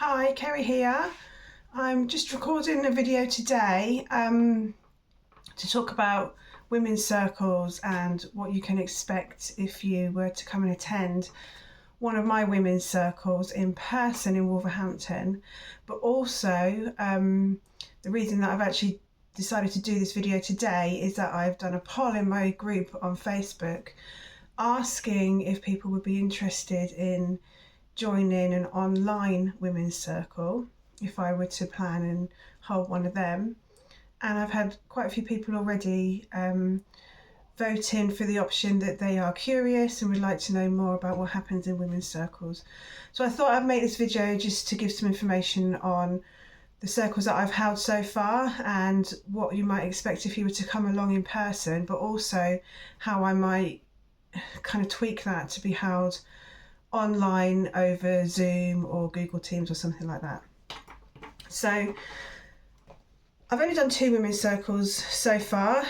Hi, Kerry here. I'm just recording a video today to talk about women's circles and what you can expect if you were to come and attend one of my women's circles in person in Wolverhampton. But also, the reason that I've actually decided to do this video today is that I've done a poll in my group on Facebook asking if people would be interested in joining an online women's circle if I were to plan and hold one of them. And I've had quite a few people already vote in for the option that they are curious and would like to know more about what happens in women's circles. So I thought I'd make this video just to give some information on the circles that I've held so far and what you might expect if you were to come along in person, but also how I might kind of tweak that to be held online over Zoom or Google Teams or something like that. So I've only done 2 women's circles so far.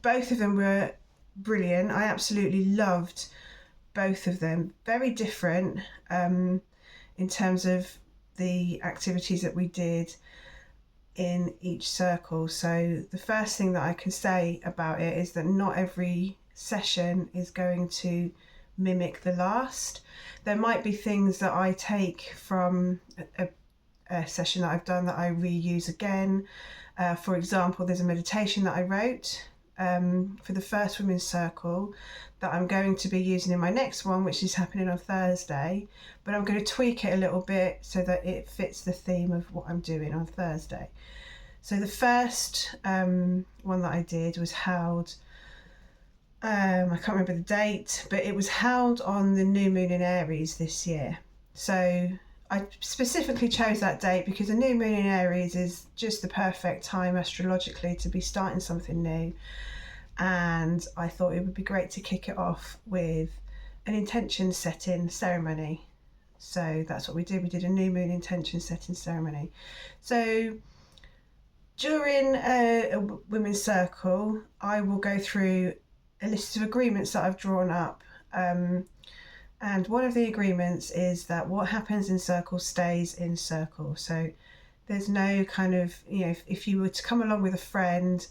Both of them were brilliant. I absolutely loved both of them. Very different in terms of the activities that we did in each circle. So the first thing that I can say about it is that not every session is going to mimic the last. There might be things that I take from a session that I've done that I reuse again. For example, there's a meditation that I wrote for the first women's circle that I'm going to be using in my next one, which is happening on Thursday, but I'm going to tweak it a little bit so that it fits the theme of what I'm doing on Thursday. So the first one that I did was held I can't remember the date, but it was held on the new moon in Aries this year. So I specifically chose that date because the new moon in Aries is just the perfect time astrologically to be starting something new. And I thought it would be great to kick it off with an intention setting ceremony. So that's what we did. We did a new moon intention setting ceremony. So during a women's circle, I will go through a list of agreements that I've drawn up, and one of the agreements is that what happens in circle stays in circle. So there's no kind of, if you were to come along with a friend,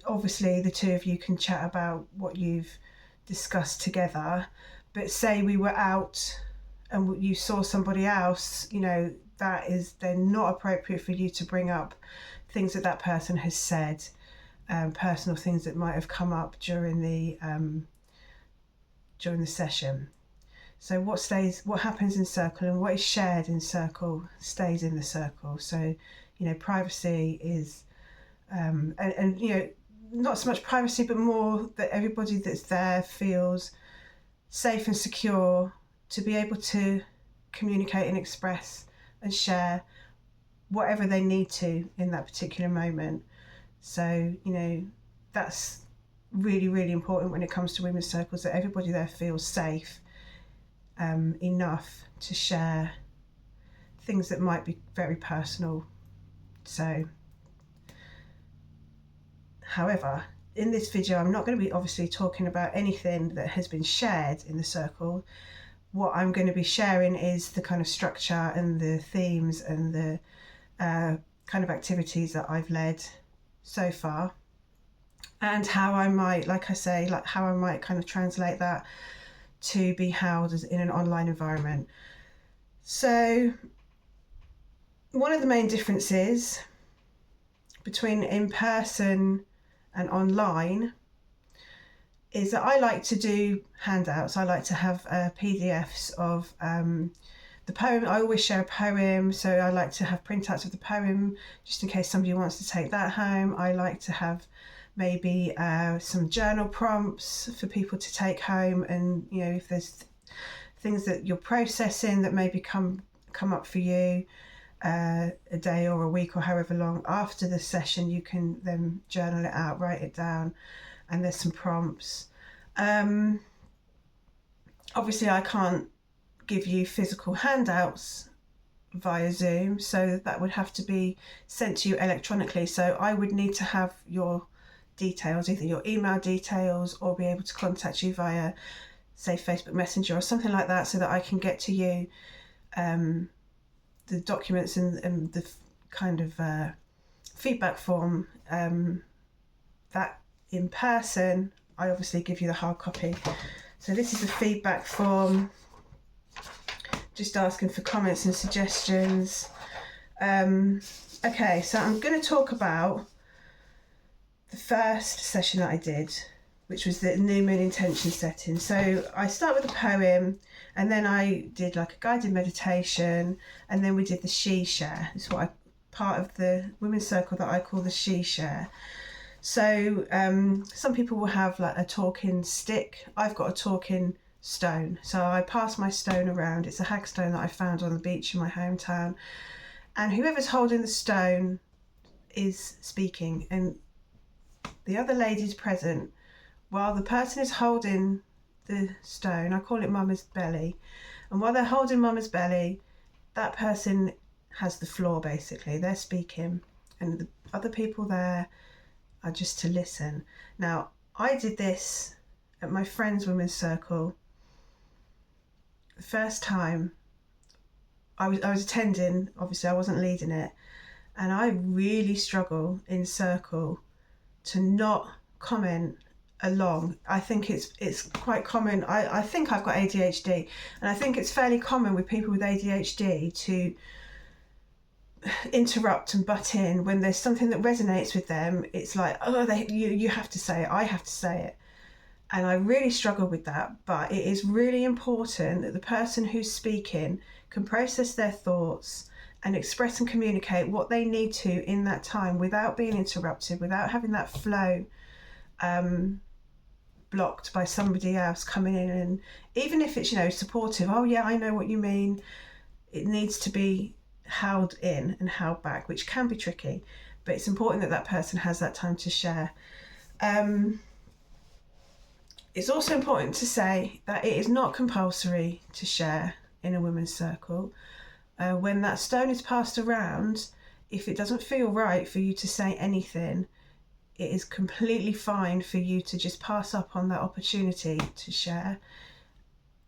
obviously the two of you can chat about what you've discussed together, but say we were out and you saw somebody else, that is then not appropriate for you to bring up things that person has said. Personal things that might have come up during the session. So what happens in circle and what is shared in circle stays in the circle. So privacy is and not so much privacy, but more that everybody that's there feels safe and secure to be able to communicate and express and share whatever they need to in that particular moment. So, that's really, really important when it comes to women's circles, that everybody there feels safe enough to share things that might be very personal. So, however, in this video, I'm not going to be obviously talking about anything that has been shared in the circle. What I'm going to be sharing is the kind of structure and the themes and the kind of activities that I've led so far, and how I might, how I might kind of translate that to be held as in an online environment. So one of the main differences between in person and online is that I like to do handouts. I like to have PDFs of the poem. I always share a poem, so I like to have printouts of the poem just in case somebody wants to take that home. I like to have maybe some journal prompts for people to take home, and if there's things that you're processing that maybe come up for you a day or a week or however long after the session, you can then journal it out, write it down, and there's some prompts. Obviously I can't give you physical handouts via Zoom, so that would have to be sent to you electronically. So I would need to have your details, either your email details or be able to contact you via say Facebook Messenger or something like that, so that I can get to you the documents and the kind of feedback form. That in person, I obviously give you the hard copy. So this is the feedback form, just asking for comments and suggestions. Okay, so I'm going to talk about the first session that I did, which was the new moon intention setting. So I start with a poem, and then I did like a guided meditation, and then we did the she share. It's part of the women's circle that I call the she share. So some people will have like a talking stick. I've got a talking stone. So I pass my stone around. It's a hagstone that I found on the beach in my hometown. And whoever's holding the stone is speaking. And the other ladies present, while the person is holding the stone, I call it Mama's belly. And while they're holding Mama's belly, that person has the floor basically. They're speaking. And the other people there are just to listen. Now, I did this at my friend's women's circle. The first time I was attending, obviously I wasn't leading it, and I really struggle in circle to not comment along. I think it's quite common. I think I've got ADHD, and I think it's fairly common with people with ADHD to interrupt and butt in when there's something that resonates with them. It's like, oh, you have to say it, I have to say it. And I really struggle with that, but it is really important that the person who's speaking can process their thoughts and express and communicate what they need to in that time without being interrupted, without having that flow blocked by somebody else coming in. And even if it's, supportive, oh yeah, I know what you mean, it needs to be held in and held back, which can be tricky, but it's important that that person has that time to share. It's also important to say that it is not compulsory to share in a women's circle. When that stone is passed around, if it doesn't feel right for you to say anything, it is completely fine for you to just pass up on that opportunity to share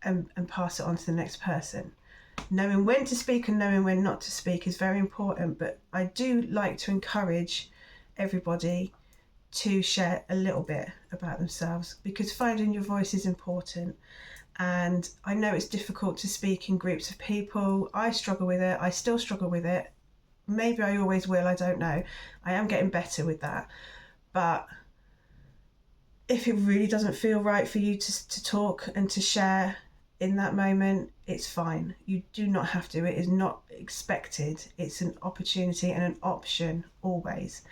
and pass it on to the next person. Knowing when to speak and knowing when not to speak is very important, but I do like to encourage everybody to share a little bit about themselves, because finding your voice is important. And I know it's difficult to speak in groups of people. I struggle with it. I still struggle with it. Maybe I always will, I don't know. I am getting better with that. But if it really doesn't feel right for you to talk and to share in that moment, it's fine. You do not have to. It is not expected. It's an opportunity and an option always.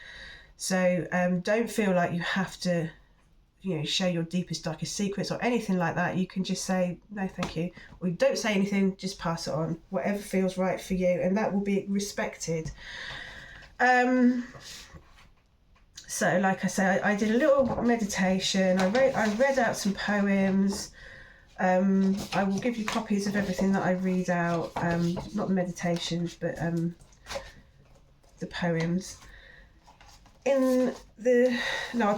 So don't feel like you have to, share your deepest, darkest secrets or anything like that. You can just say, no, thank you. Or don't say anything, just pass it on. Whatever feels right for you, and that will be respected. So like I said, I did a little meditation. I read out some poems. I will give you copies of everything that I read out, not the meditations, but the poems. I'll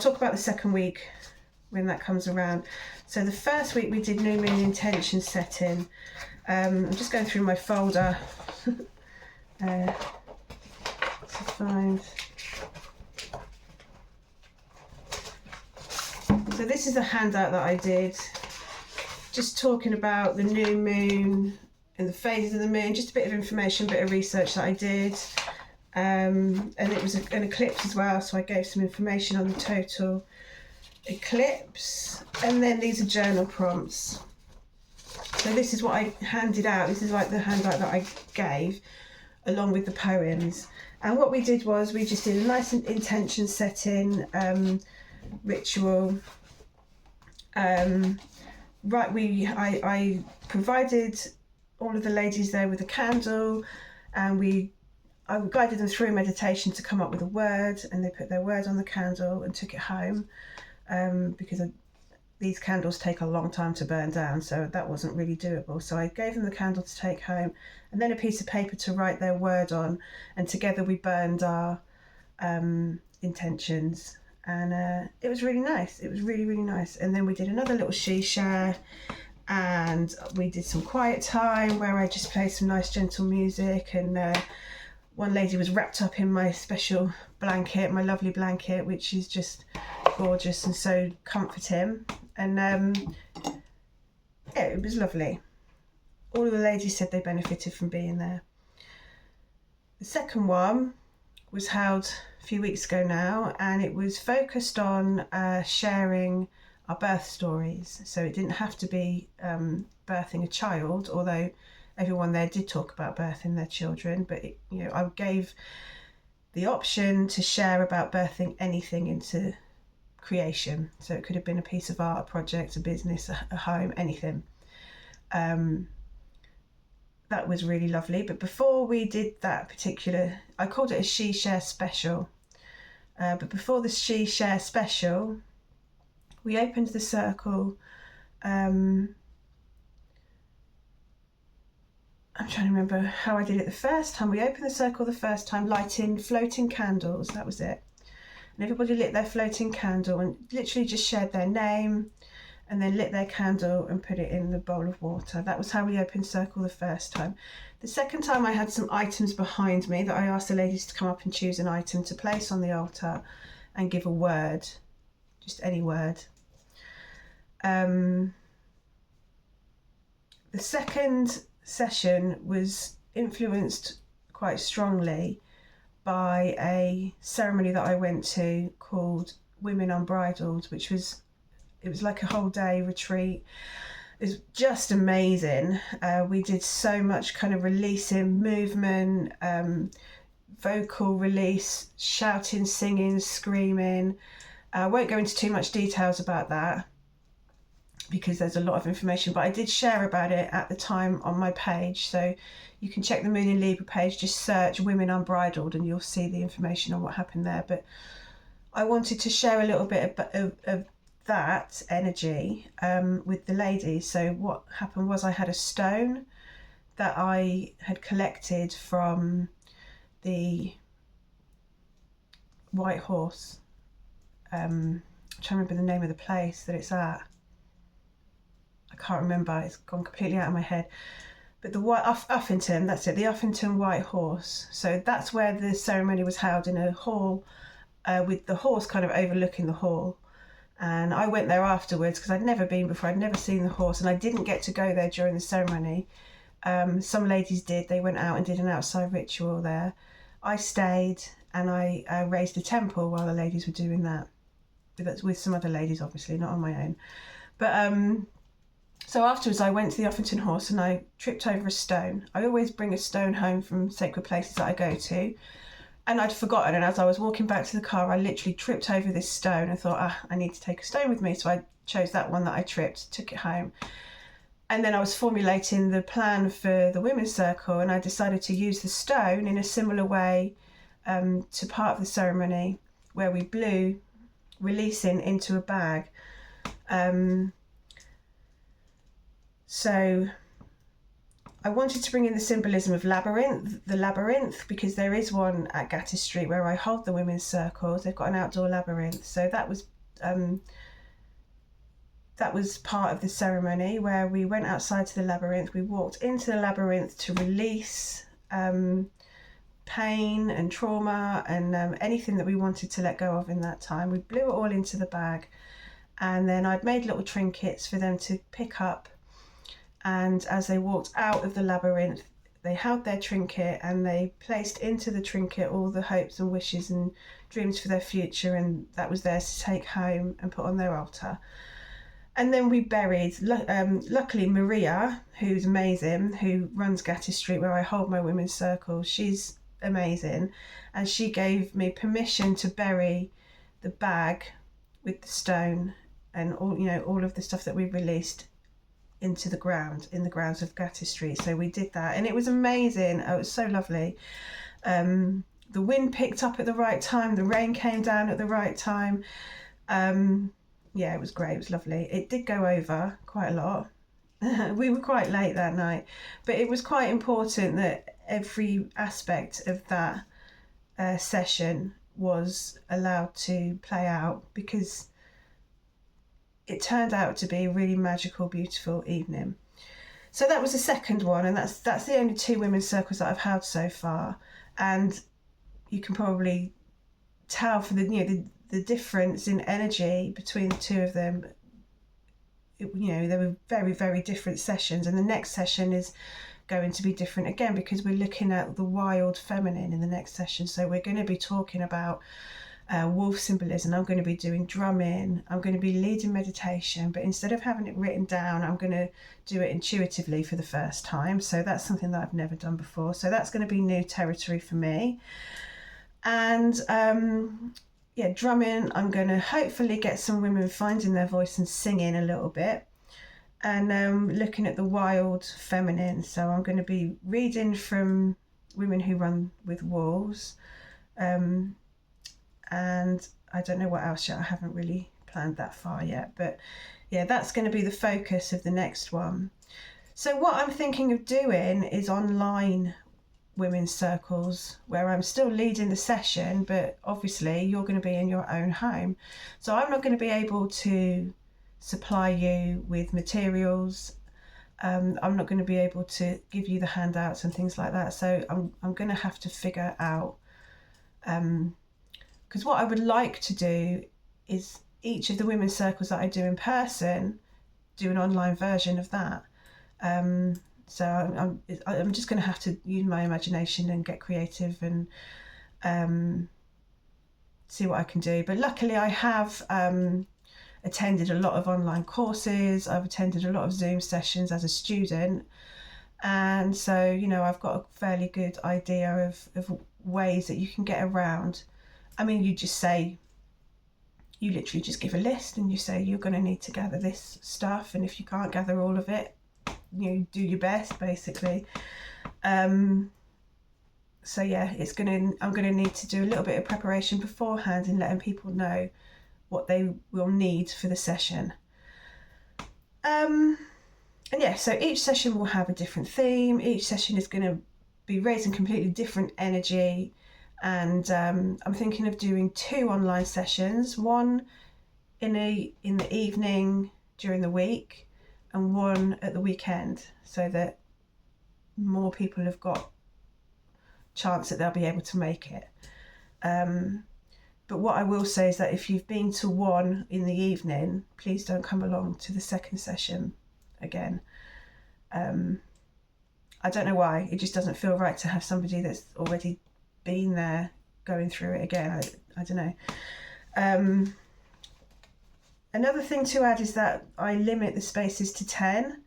talk about the second week when that comes around. So the first week we did new moon intention setting. I'm just going through my folder to find. So this is a handout that I did, just talking about the new moon and the phases of the moon, just a bit of information, a bit of research that I did. And it was an eclipse as well, so I gave some information on the total eclipse. And then these are journal prompts. So this is what I handed out. This is like the handout that I gave along with the poems. And what we did was we just did a nice intention setting ritual. I provided all of the ladies there with a candle, and I guided them through meditation to come up with a word, and they put their word on the candle and took it home, because these candles take a long time to burn down, so that wasn't really doable. So I gave them the candle to take home, and then a piece of paper to write their word on, and together we burned our intentions. And it was really nice. It was really, really nice. And then we did another little she share, and we did some quiet time where I just played some nice gentle music, and one lady was wrapped up in my special blanket, my lovely blanket, which is just gorgeous and so comforting. And yeah, it was lovely. All of the ladies said they benefited from being there. The second one was held a few weeks ago now, and it was focused on sharing our birth stories. So it didn't have to be birthing a child, although everyone there did talk about birthing their children, but I gave the option to share about birthing anything into creation. So it could have been a piece of art, a project, a business, a home, anything. That was really lovely. But before we did that particular, I called it a She Share Special. But before the She Share Special, we opened the circle. I'm trying to remember how I did it the first time. We opened the circle the first time, lighting floating candles. That was it. And everybody lit their floating candle and literally just shared their name and then lit their candle and put it in the bowl of water. That was how we opened circle the first time. The second time I had some items behind me that I asked the ladies to come up and choose an item to place on the altar and give a word, just any word. The second session was influenced quite strongly by a ceremony that I went to called Women Unbridled, which was like a whole day retreat. It was just amazing. We did so much kind of releasing, movement, vocal release, shouting, singing, screaming. I won't go into too much details about that because there's a lot of information, but I did share about it at the time on my page, so you can check the Moon in Libra page, just search Women Unbridled and you'll see the information on what happened there. But I wanted to share a little bit of that energy with the ladies. So what happened was I had a stone that I had collected from the White Horse. I'm trying to remember the name of the place that it's at. I can't remember, it's gone completely out of my head. But the Uffington, that's it, the Uffington White Horse. So that's where the ceremony was held, in a hall with the horse kind of overlooking the hall. And I went there afterwards because I'd never been before, I'd never seen the horse, and I didn't get to go there during the ceremony. Some ladies did, they went out and did an outside ritual there. I stayed and I raised a temple while the ladies were doing that. With some other ladies, obviously, not on my own. But so afterwards I went to the Uffington Horse and I tripped over a stone. I always bring a stone home from sacred places that I go to, and I'd forgotten, and as I was walking back to the car I literally tripped over this stone and thought, I need to take a stone with me, so I chose that one that I tripped, took it home. And then I was formulating the plan for the women's circle, and I decided to use the stone in a similar way to part of the ceremony where we blew, releasing into a bag. So I wanted to bring in the symbolism of the labyrinth, because there is one at Gattis Street where I hold the women's circles. They've got an outdoor labyrinth. So that was part of the ceremony where we went outside to the labyrinth. We walked into the labyrinth to release pain and trauma and anything that we wanted to let go of in that time. We blew it all into the bag, and then I'd made little trinkets for them to pick up. And as they walked out of the labyrinth, they held their trinket and they placed into the trinket all the hopes and wishes and dreams for their future, and that was theirs to take home and put on their altar. And then we buried, luckily Maria, who's amazing, who runs Gattis Street where I hold my women's circle, she's amazing, and she gave me permission to bury the bag with the stone and all of the stuff that we released into the ground, in the grounds of Gattis Street. So we did that and it was amazing. Oh, it was so lovely. The wind picked up at the right time, the rain came down at the right time. Yeah, it was great, it was lovely. It did go over quite a lot. We were quite late that night, but it was quite important that every aspect of that session was allowed to play out, because it turned out to be a really magical, beautiful evening. So that was the second one, and that's the only 2 women's circles that I've held so far. And you can probably tell for the difference in energy between the 2 of them. They were very, very different sessions, and the next session is going to be different again because we're looking at the wild feminine in the next session. So we're going to be talking about wolf symbolism. I'm going to be doing drumming. I'm going to be leading meditation, but instead of having it written down, I'm going to do it intuitively for the first time. So that's something that I've never done before. So that's going to be new territory for me. And drumming, I'm going to hopefully get some women finding their voice and singing a little bit. And looking at the wild feminine. So I'm going to be reading from women who run with wolves. And I don't know what else yet. I haven't really planned that far yet. But yeah, that's going to be the focus of the next one. So what I'm thinking of doing is online women's circles where I'm still leading the session, but obviously you're going to be in your own home. So I'm not going to be able to supply you with materials. I'm not going to be able to give you the handouts and things like that. So I'm going to have to figure out, because what I would like to do is each of the women's circles that I do in person, do an online version of that. So I'm just going to have to use my imagination and get creative and see what I can do. But luckily I have attended a lot of online courses. I've attended a lot of Zoom sessions as a student. And so, I've got a fairly good idea of ways that you can get around. I mean, you literally just give a list and you say you're going to need to gather this stuff, and if you can't gather all of it, do your best, basically. So yeah, I'm going to need to do a little bit of preparation beforehand and letting people know what they will need for the session. And yeah, so each session will have a different theme. Each session is going to be raising completely different energy. And I'm thinking of doing 2 online sessions, one in the evening during the week and one at the weekend, so that more people have got chance that they'll be able to make it. But what I will say is that if you've been to one in the evening, please don't come along to the second session again. I don't know why, it just doesn't feel right to have somebody that's already been there going through it again. I don't know. Another thing to add is that I limit the spaces to 10.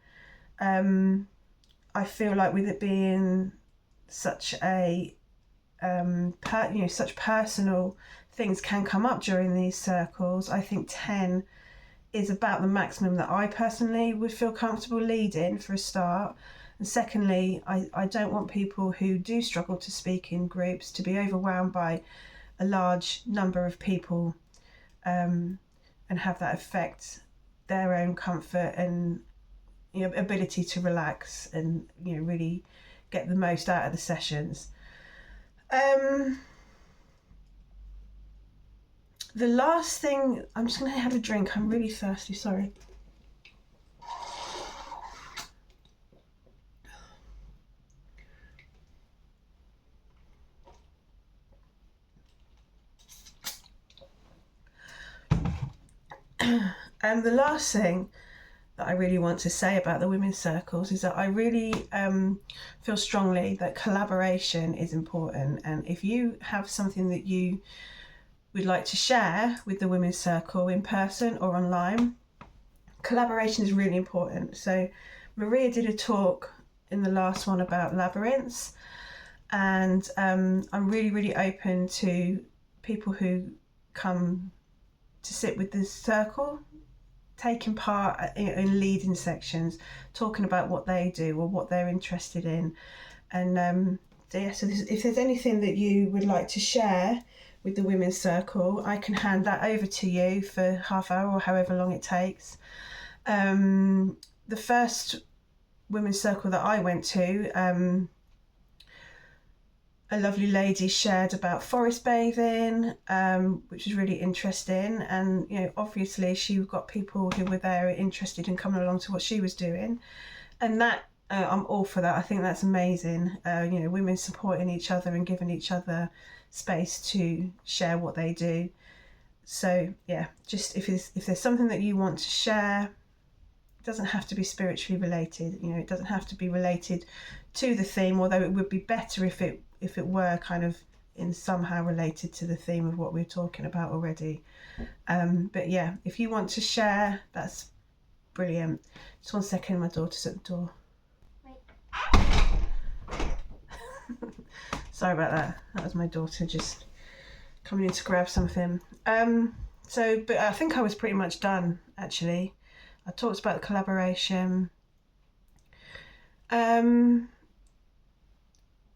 I feel like with it being such a such personal things can come up during these circles, I think 10 is about the maximum that I personally would feel comfortable leading for a start. And secondly, I don't want people who do struggle to speak in groups to be overwhelmed by a large number of people, and have that affect their own comfort and ability to relax and really get the most out of the sessions. The last thing, I'm just going to have a drink. I'm really thirsty, sorry. And the last thing that I really want to say about the women's circles is that I really feel strongly that collaboration is important. And if you have something that you would like to share with the women's circle in person or online, collaboration is really important. So Maria did a talk in the last one about labyrinths, and I'm really, really open to people who come to sit with the circle, taking part in leading sections, talking about what they do or what they're interested in. And so if there's anything that you would like to share with the women's circle, I can hand that over to you for half hour or however long it takes. The first women's circle that I went to, a lovely lady shared about forest bathing, which was really interesting. And obviously she got people who were there interested in coming along to what she was doing, and that I'm all for that. I think that's amazing. Women supporting each other and giving each other space to share what they do. So yeah, just if there's something that you want to share, it doesn't have to be spiritually related. It doesn't have to be related to the theme, although it would be better if it were kind of in somehow related to the theme of what we're talking about already. But yeah, if you want to share, that's brilliant. Just 1 second, my daughter's at the door. Sorry about that. That was my daughter just coming in to grab something. But I think I was pretty much done, actually. I talked about the collaboration.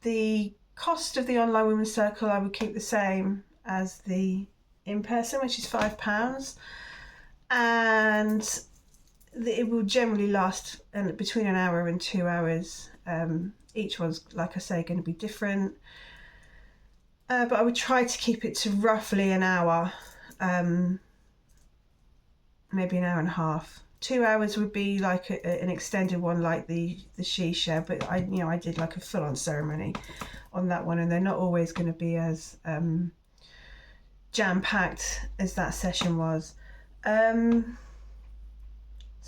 The cost of the online women's circle I would keep the same as the in-person, which is £5, and it will generally last between an hour and 2 hours. Each one's, like I say, going to be different, but I would try to keep it to roughly an hour, maybe an hour and a half. 2 hours would be like an extended one, like the she share, but I did like a full-on ceremony on that one, and they're not always going to be as jam-packed as that session was. So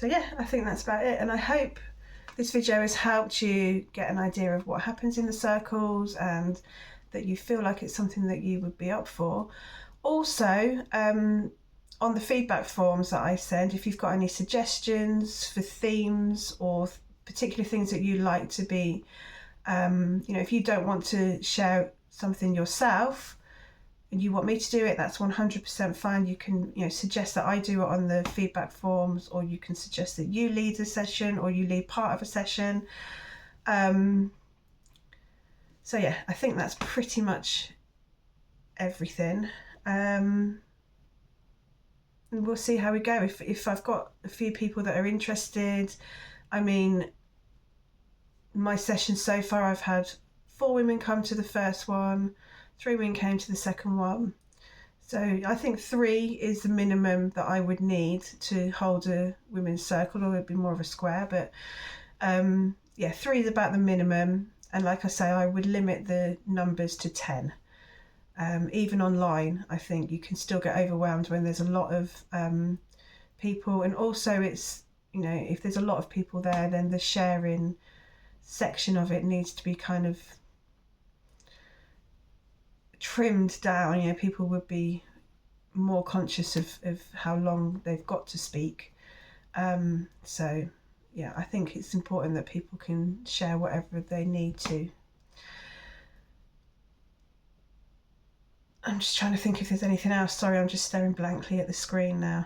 yeah, I think that's about it, and I hope this video has helped you get an idea of what happens in the circles and that you feel like it's something that you would be up for. Also, on the feedback forms that I send, if you've got any suggestions for themes or particular things that you'd like to be, if you don't want to share something yourself and you want me to do it, that's 100% fine. You can suggest that I do it on the feedback forms, or you can suggest that you lead a session or you lead part of a session. So yeah, I think that's pretty much everything. And we'll see how we go. If I've got a few people that are interested, I mean, my sessions so far, I've had 4 women come to the first one, 3 women came to the second one. So I think 3 is the minimum that I would need to hold a women's circle, or it'd be more of a square. But yeah, 3 is about the minimum. And like I say, I would limit the numbers to 10. Even online, I think you can still get overwhelmed when there's a lot of people. And also it's, if there's a lot of people there, then the sharing section of it needs to be kind of trimmed down. People would be more conscious of how long they've got to speak. So yeah, I think it's important that people can share whatever they need to. I'm just trying to think if there's anything else. Sorry, I'm just staring blankly at the screen now.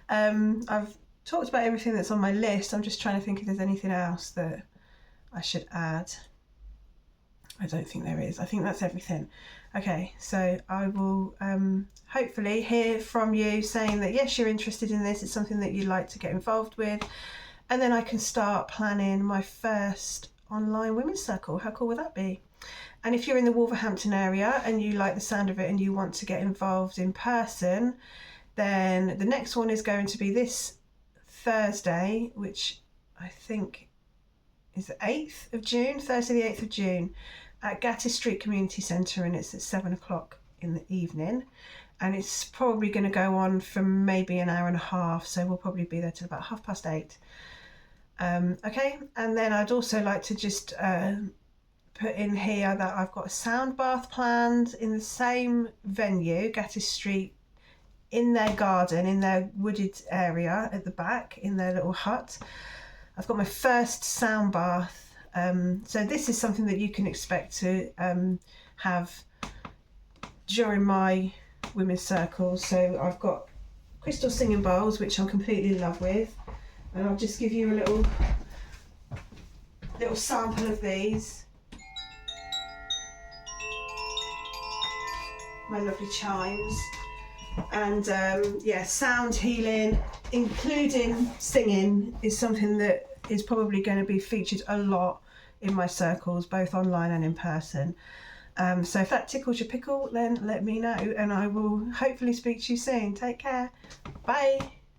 I've talked about everything that's on my list. I'm just trying to think if there's anything else that I should add. I don't think there is. I think that's everything. Okay, so I will hopefully hear from you saying that yes, you're interested in this, it's something that you'd like to get involved with, and then I can start planning my first online women's circle. How cool would that be? And if you're in the Wolverhampton area and you like the sound of it and you want to get involved in person, then the next one is going to be this Thursday, which I think is the 8th of June, Thursday the 8th of June, at Gattis Street Community Centre, and it's at 7 o'clock in the evening. And it's probably going to go on for maybe an hour and a half, so we'll probably be there till about 8:30. Okay, and then I'd also like to just put in here that I've got a sound bath planned in the same venue, Gattis Street, in their garden, in their wooded area at the back, in their little hut. I've got my first sound bath. So this is something that you can expect to have during my women's circles. So I've got crystal singing bowls, which I'm completely in love with, and I'll just give you a little sample of these. My lovely chimes. And yeah, sound healing, including singing, is something that is probably going to be featured a lot in my circles, both online and in person. So if that tickles your pickle, then let me know, and I will hopefully speak to you soon. Take care. Bye.